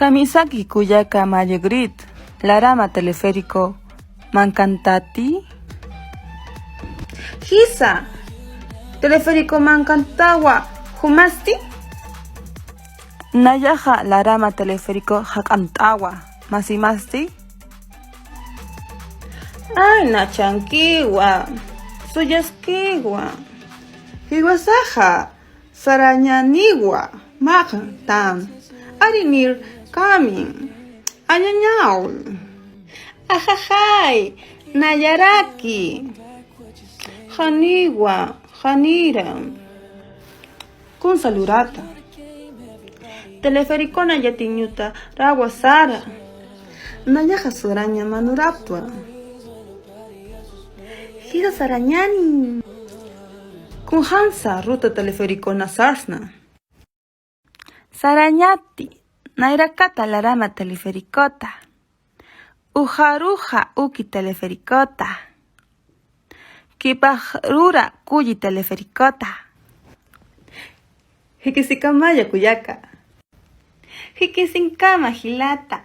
Kamisaki kuyaka mayegrit, larama teleférico, mancantati. Hisa, teleférico mancantawa, humasti? Nayaja larama teleférico hakantawa, masimasti. Ay, nachankiwa, suyaskiwa, hiwasaja, sarañaniwa, majan tam, arinir kamin, añañaul, ajajay, nayaraki, janiwa, janira, kun salurata, teleférico nayatiñuta rawasara, nayaja suraña manuraptua. Hiro sarañani. Kun hansa ruta teleférico na sarsna. Sarañati, nairakata larama telefericota. Ujaruja uki telefericota. Kipahrura kuyi telefericota. Hikisikamaya kuyaka. Hikisinkama hilata.